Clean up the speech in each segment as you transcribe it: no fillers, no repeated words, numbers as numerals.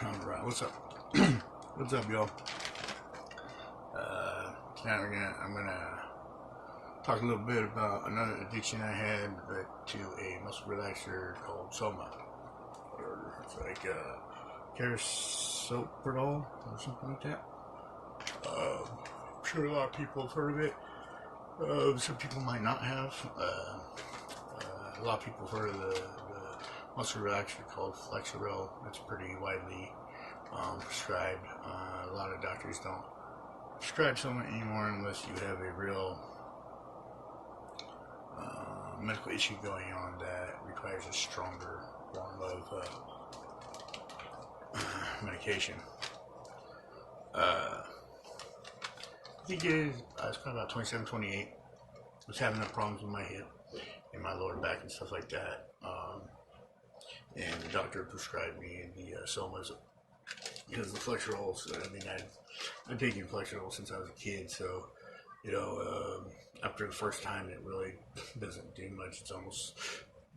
Alright, what's up? What's up, y'all? Tonight I'm gonna talk a little bit about another addiction I had to a muscle relaxer called SOMA. Or it's like Carisoprodol or something like that. I'm sure a lot of people have heard of it. Some people might not have. A lot of people have heard of the muscle relaxer called Flexeril. That's pretty widely prescribed. A lot of doctors don't prescribe SOMA anymore unless you have a real medical issue going on that requires a stronger form of medication. I think I was probably about 27, 28. I was having enough problems with my hip and my lower back and stuff like that. And the doctor prescribed me the SOMAs because the Flexeril. I mean, I've taken Flexeril since I was a kid, so after the first time, it really doesn't do much. It's almost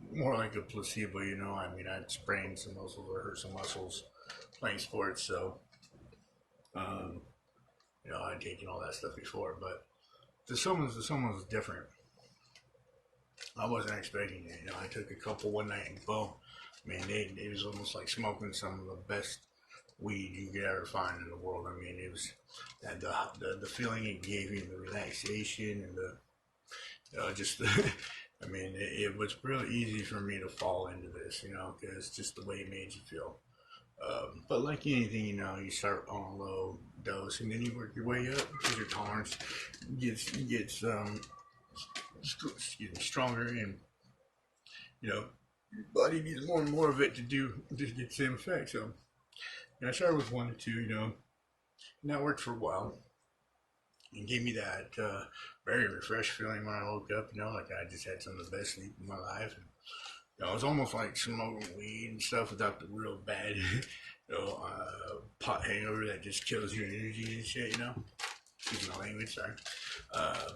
more like a placebo, I mean, I'd sprained some muscles or hurt some muscles playing sports, so I'd taken all that stuff before, but the SOMAs was different. I wasn't expecting it. I took a couple one night and boom, man, it was almost like smoking some of the best weed you could ever find in the world. I mean, it was the feeling it gave you, the relaxation, and just I mean, it was really easy for me to fall into this, because just the way it made you feel. But like anything, you start on a low dose and then you work your way up because your tolerance gets stronger, and your body needs more and more of it to get the same effect. So I started with 1 to 2, and that worked for a while and gave me that very refreshed feeling when I woke up, like I just had some of the best sleep in my life. And, it was almost like smoking weed and stuff without the real bad, pot hangover that just kills your energy and shit, Excuse my language, sorry.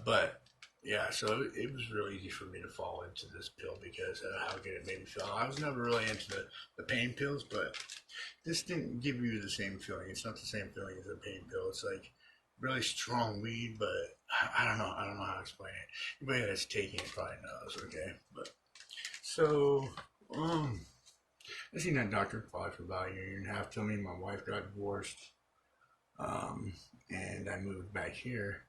But yeah, so it was really easy for me to fall into this pill because of how good it made me feel. I was never really into the pain pills, but this didn't give you the same feeling. It's not the same feeling as a pain pill. It's like really strong weed, but I don't know how to explain it. Anybody that's taking it probably knows, okay? But so, I seen that doctor probably for about a year and a half till me and my wife got divorced. And I moved back here.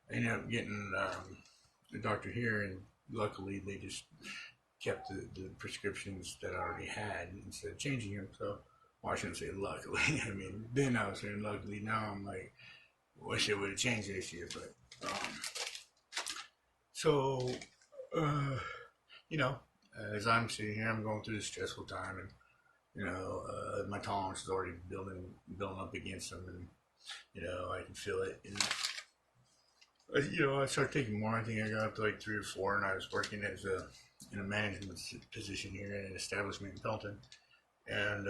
I ended up getting a doctor here, and luckily they just kept the prescriptions that I already had instead of changing them. So, well, I shouldn't say luckily. I mean, then I was saying luckily. Now I'm like, wish it would have changed this year. But so, as I'm sitting here, I'm going through this stressful time, and my tolerance is already building up against them, and I can feel it. And I started taking more. I think I got up to like 3 or 4, and I was working in a management position here in an establishment in Pelton, and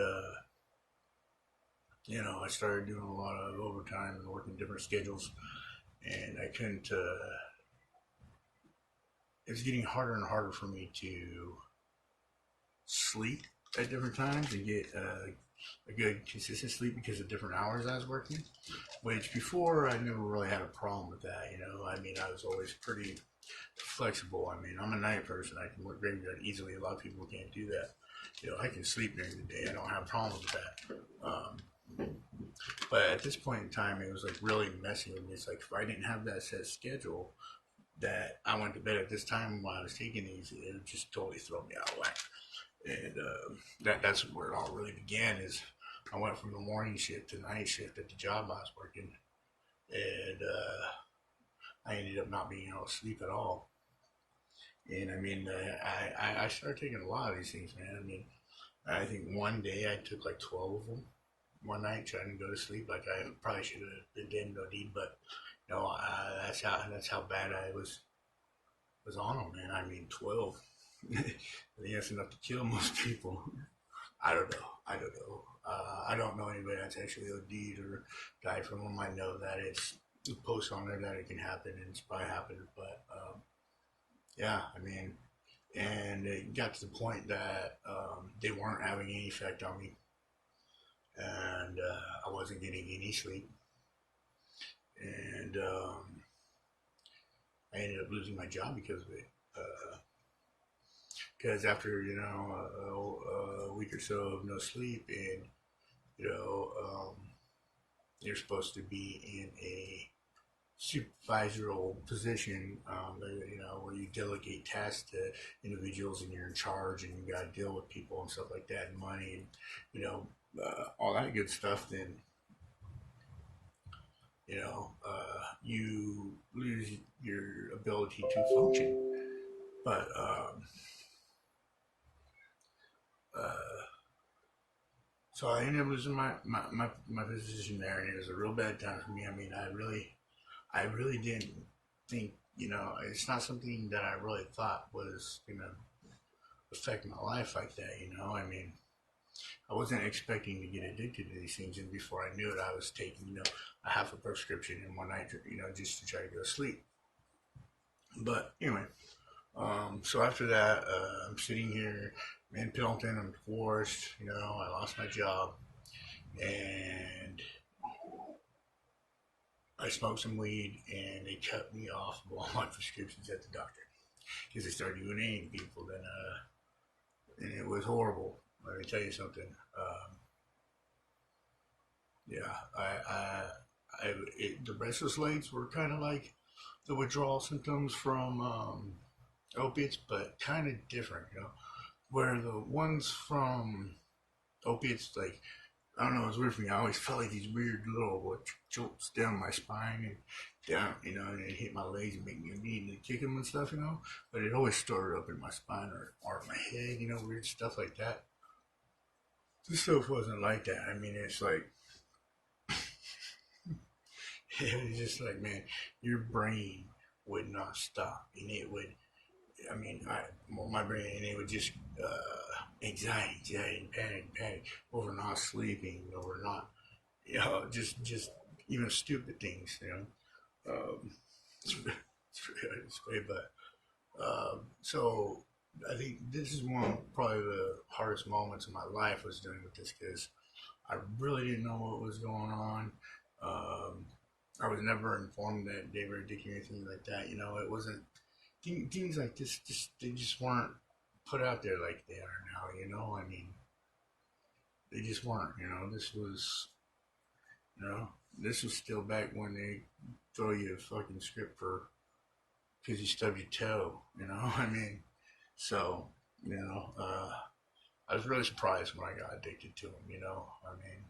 I started doing a lot of overtime and working different schedules, and I couldn't. It was getting harder and harder for me to sleep at different times and get a good consistent sleep because of different hours I was working, which before I never really had a problem with that. I mean, I was always pretty flexible. I mean, I'm a night person. I can work graveyard easily. A lot of people can't do that. I can sleep during the day. I don't have problems with that. But at this point in time, it was like really messing with me. It's like if I didn't have that set schedule that I went to bed at this time while I was taking these, it would just totally throw me out of whack. And that's where it all really began. Is I went from the morning shift to night shift at the job I was working, and I ended up not being able to sleep at all. And I mean, I started taking a lot of these things, man. I mean, I think one day I took like 12 of them one night trying to go to sleep. Like I probably should have been dead no deed, but that's how bad I was on them, man. I mean, 12. I think that's enough to kill most people. I don't know. I don't know anybody that's actually OD'd or died from them. I know that it's posts on there that it can happen, and it's probably happened. But yeah, I mean, and it got to the point that they weren't having any effect on me and I wasn't getting any sleep, and I ended up losing my job because of it. Because after a week or so of no sleep, and you know you're supposed to be in a supervisorial position, where you delegate tasks to individuals and you're in charge and you got to deal with people and stuff like that, and money, and all that good stuff. Then you lose your ability to function. But uh, so I ended up losing my position there, and it was a real bad time for me. I mean, I really didn't think, it's not something that I really thought was gonna affect my life like that. I mean, I wasn't expecting to get addicted to these things, and before I knew it, I was taking, a half a prescription in one night, just to try to go to sleep. But anyway, so after that, I'm sitting here in Pendleton. I'm divorced. I lost my job, and I smoked some weed, and they cut me off of all my prescriptions at the doctor because they started UNAing people. And it was horrible. Let me tell you something. Yeah, the restless legs were kind of like the withdrawal symptoms from opiates, but kind of different. Where the ones from opiates, like, I don't know, it's weird for me. I always felt like these weird little jolts down my spine and down, and it hit my legs and make me immediately kick them and stuff, But it always started up in my spine or my head, weird stuff like that. This stuff wasn't like that. I mean, it's like, it was just like, man, your brain would not stop. And it would, I mean, my brain, and it would just, anxiety, and panic over not sleeping, over not, just even stupid things, it's, it's way, but, so I think this is one of probably the hardest moments of my life was dealing with this because I really didn't know what was going on. I was never informed that they were addicted or anything like that. It wasn't things like this. They just weren't put out there like they are now. I mean, they just weren't. This was still back when they throw you a fucking script for because you stubbed your toe. I mean, so I was really surprised when I got addicted to them. I mean,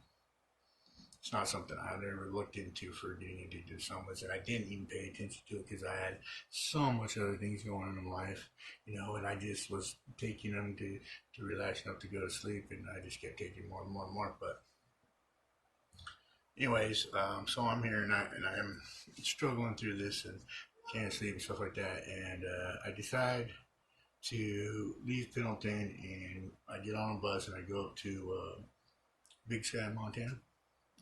it's not something I had ever looked into for getting addicted to so much, and I didn't even pay attention to it because I had so much other things going on in life, and I just was taking them to relax enough to go to sleep, and I just kept taking more and more and more. But anyways, so I'm here, and I'm struggling through this and can't sleep and stuff like that, and I decide to leave Pendleton, and I get on a bus and I go up to Big Sky, Montana.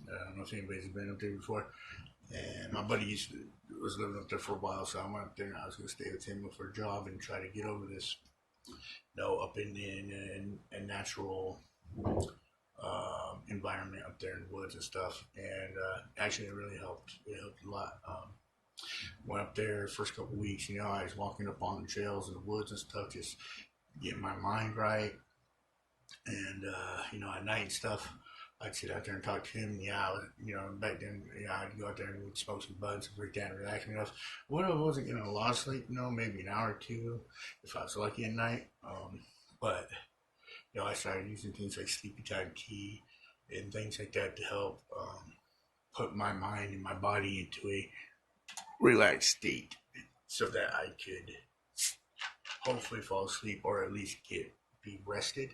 I don't know if anybody's been up there before. And my buddy was living up there for a while, so I went up there and I was going to stay with him for a job and try to get over this, up in natural environment up there in the woods and stuff. And actually, it really helped. It helped a lot. Went up there first couple of weeks, I was walking up on the trails in the woods and stuff, just getting my mind right. And, at night and stuff, I'd sit out there and talk to him. Yeah, back then, I'd go out there and we'd smoke some buds and freak out and relax enough. What if I wasn't getting a lot of sleep, maybe an hour or two if I was lucky at night. But, I started using things like sleepy time tea and things like that to help put my mind and my body into a relaxed state so that I could hopefully fall asleep or at least be rested.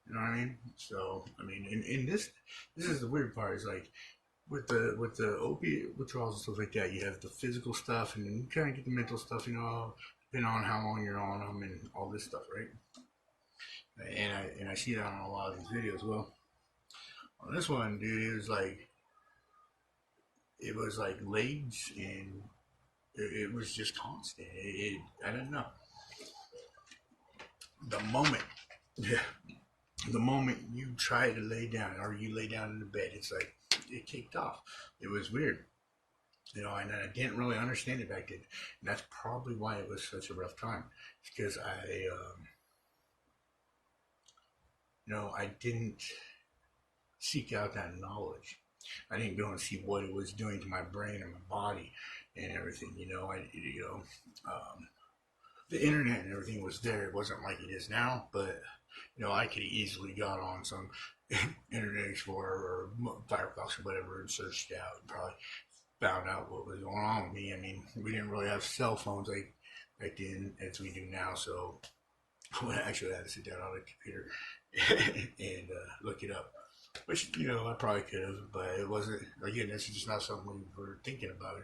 You know what I mean? So I mean, in this is the weird part. Is like with the opiate withdrawals and stuff like that. You have the physical stuff, and then you kind of get the mental stuff. Depending on how long you're on them and all this stuff, right? And I see that on a lot of these videos. Well, on this one, dude, it was like legs, and it was just constant. I don't know. The moment, yeah. the moment you try to lay down or you lay down in the bed, it's like it kicked off. It was weird, and I didn't really understand it back then. And that's probably why it was such a rough time, because I didn't seek out that knowledge. I didn't go and see what it was doing to my brain and my body and everything. The internet and everything was there. It wasn't like it is now, but I could easily got on some Internet Explorer or Firefox or whatever and searched out and probably found out what was going on with me. I mean, we didn't really have cell phones like back then as we do now, so I would actually have to sit down on the computer and look it up. Which, I probably could have, but it wasn't, again, this is just not something we were thinking about.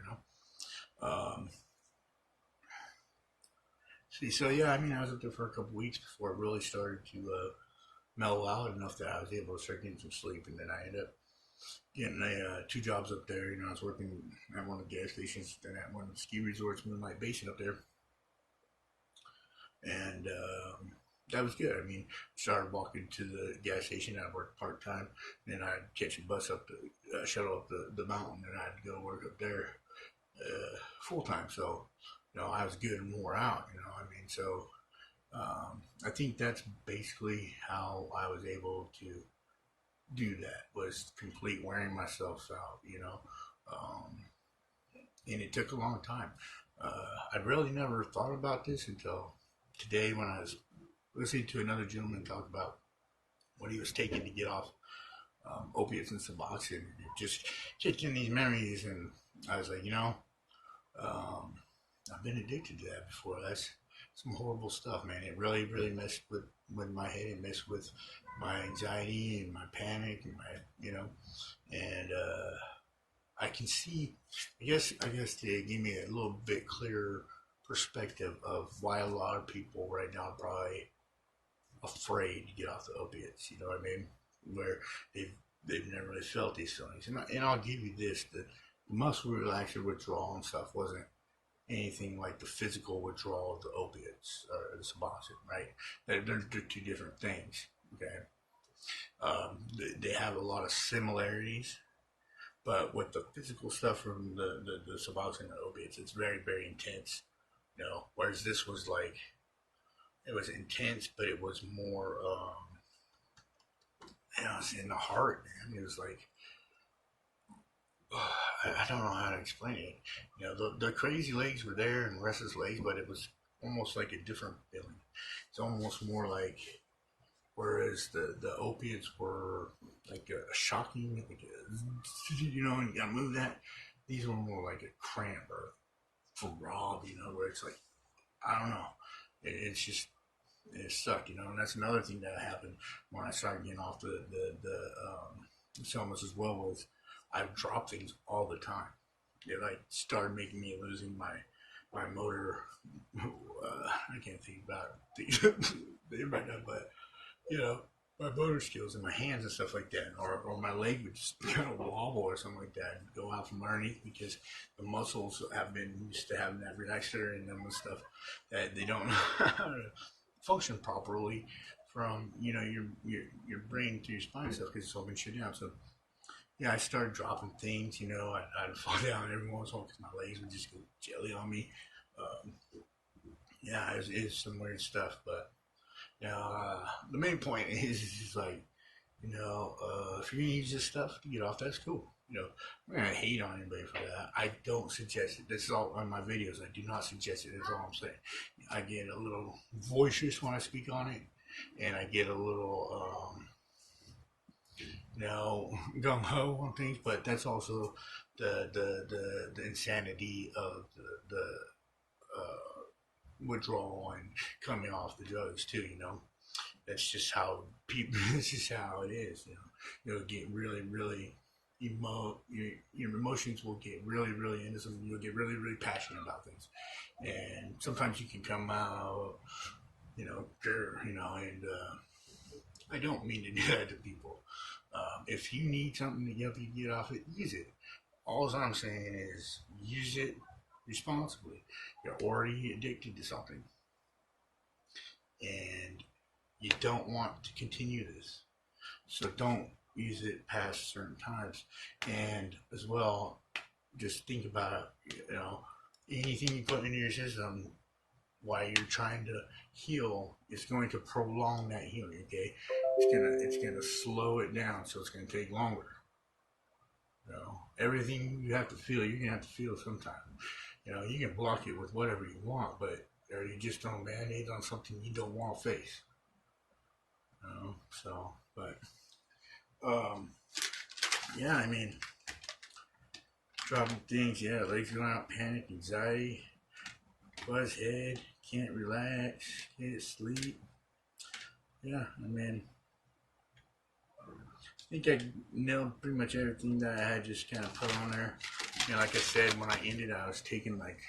See, so yeah, I mean, I was up there for a couple weeks before it really started to mellow out enough that I was able to start getting some sleep, and then I ended up getting two jobs up there. I was working at one of the gas stations, then at one of the ski resorts, Moonlight Basin up there, and that was good. I mean, started walking to the gas station. I worked part time, then I'd catch a bus up the shuttle up the mountain, and I'd go work up there full time. So, I was good and wore out. I mean, so I think that's basically how I was able to do that, was complete wearing myself out. And it took a long time. I really never thought about this until today when I was listening to another gentleman talk about what he was taking to get off opiates and Suboxone. It just kicked in these memories, and I was like, I've been addicted to that before. That's some horrible stuff, man. It really, really messed with my head. It messed with my anxiety and my panic and and I can see, I guess to give me a little bit clearer perspective of why a lot of people right now are probably afraid to get off the opiates. You know what I mean? Where they've never really felt these feelings. And I'll give you this: the muscle relaxer withdrawal and stuff wasn't anything like the physical withdrawal of the opiates or the Suboxone, right? They're two different things. Okay, they have a lot of similarities, but with the physical stuff from the Suboxone and the opiates, it's very, very intense. Whereas this was like, it was intense, but it was more, it's in the heart, man. It was like, I don't know how to explain it. The crazy legs were there and restless legs, but it was almost like a different feeling. It's almost more like, whereas the opiates were like a shocking, like and you gotta move that. These were more like a cramp or throb, where it's like, I don't know. It's just, it sucked, and that's another thing that happened when I started getting off the Somas as well, was I dropped things all the time. It like started making me losing my motor. I can't think about things right now, but my motor skills and my hands and stuff like that, or my leg would just kind of wobble or something like that and go out from underneath, because the muscles have been used to having that relaxer in them and stuff, that they don't know how to function properly from your brain to your spine and stuff, because it's all been shut down. So yeah, I started dropping things. I'd fall down every once in a while because my legs would just go jelly on me. Yeah, it's some weird stuff, but the main point is like, if you're gonna use this stuff to get off, that's cool. I'm not gonna hate on anybody for that. I don't suggest it. This is all on my videos. I do not suggest it. That's all I'm saying. I get a little voicious when I speak on it, and I get a little gung ho on things. But that's also the insanity of the withdrawal and coming off the drugs too. That's just how people. This is how it is. You'll get really, really your emotions will get really, really into something. You'll get really, really passionate about things, and sometimes you can come out, and I don't mean to do that to people. If you need something to help you get off it, use it. All I'm saying is use it responsibly. You're already addicted to something, and you don't want to continue this. So don't use it past certain times. And as well, just think about, anything you put into your system while you're trying to heal is going to prolong that healing, okay? It's gonna slow it down, so it's gonna take longer. Everything you have to feel, you're gonna have to feel sometime. You can block it with whatever you want, but or you just don't band-aid on something you don't want to face. So, but yeah, I mean, dropping things, yeah, legs going out, panic, anxiety, buzz head, can't relax, can't sleep. Yeah, I mean, I think I nailed pretty much everything that I had just kind of put on there. Like I said, when I ended, I was taking like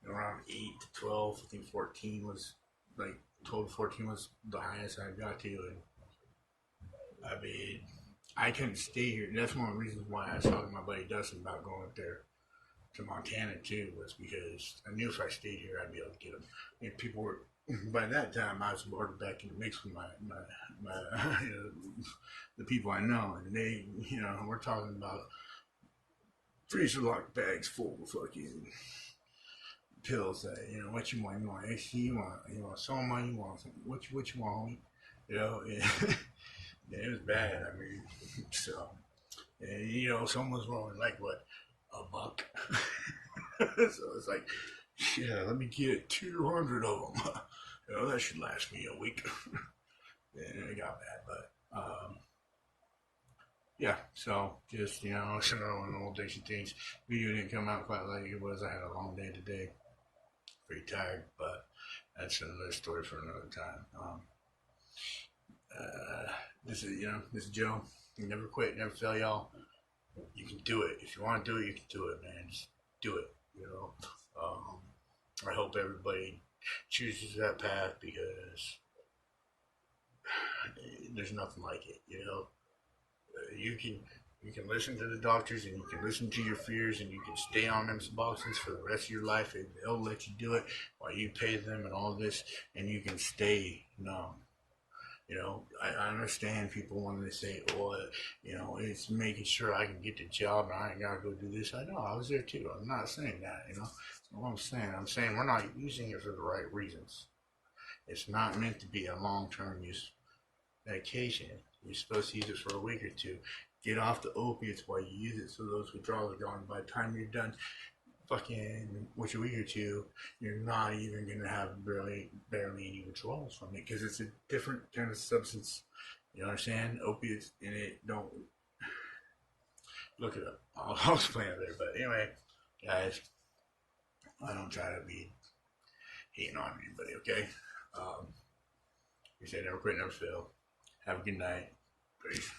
around 8 to 12. I think 14 was like 12 to 14 was the highest I got to, and I mean, I couldn't stay here. That's one of the reasons why I was talking to my buddy Dustin about going up there to Montana too, was because I knew if I stayed here, I'd be able to get them. And people were, by that time, I was already back in the mix with my the people I know, and they, we're talking about freezer locked bags full of fucking pills that, what you want. You want AC, you want SOMA, you want something, what you want, it was bad. I mean, so, and, someone's rolling like what, $1. So it's like, yeah, let me get 200 of them. That should last me a week. And it got bad, but yeah. So just some old addiction things. Video didn't come out quite like it was. I had a long day today. Pretty tired, but that's another story for another time. This is Joe. You never quit, never fail, y'all. You can do it. If you want to do it, you can do it, man. Just do it. I hope everybody chooses that path, because there's nothing like it. You can listen to the doctors, and you can listen to your fears, and you can stay on them Suboxones for the rest of your life, and they'll let you do it while you pay them and all this, and you can stay numb. I understand people when they say, oh, it's making sure I can get the job and I ain't gotta go do this. I know, I was there too. I'm not saying that, That's what I'm saying. I'm saying we're not using it for the right reasons. It's not meant to be a long-term use medication. You're supposed to use it for a week or two. Get off the opiates while you use it, so those withdrawals are gone. By the time you're done fucking with a week or two, you're not even gonna have barely any withdrawals from it, because it's a different kind of substance. You understand? Opiates in it don't, look it up. I'll explain it later. But anyway, guys, I don't try to be hating on anybody, okay? You say never quit, never fail. Have a good night. Peace.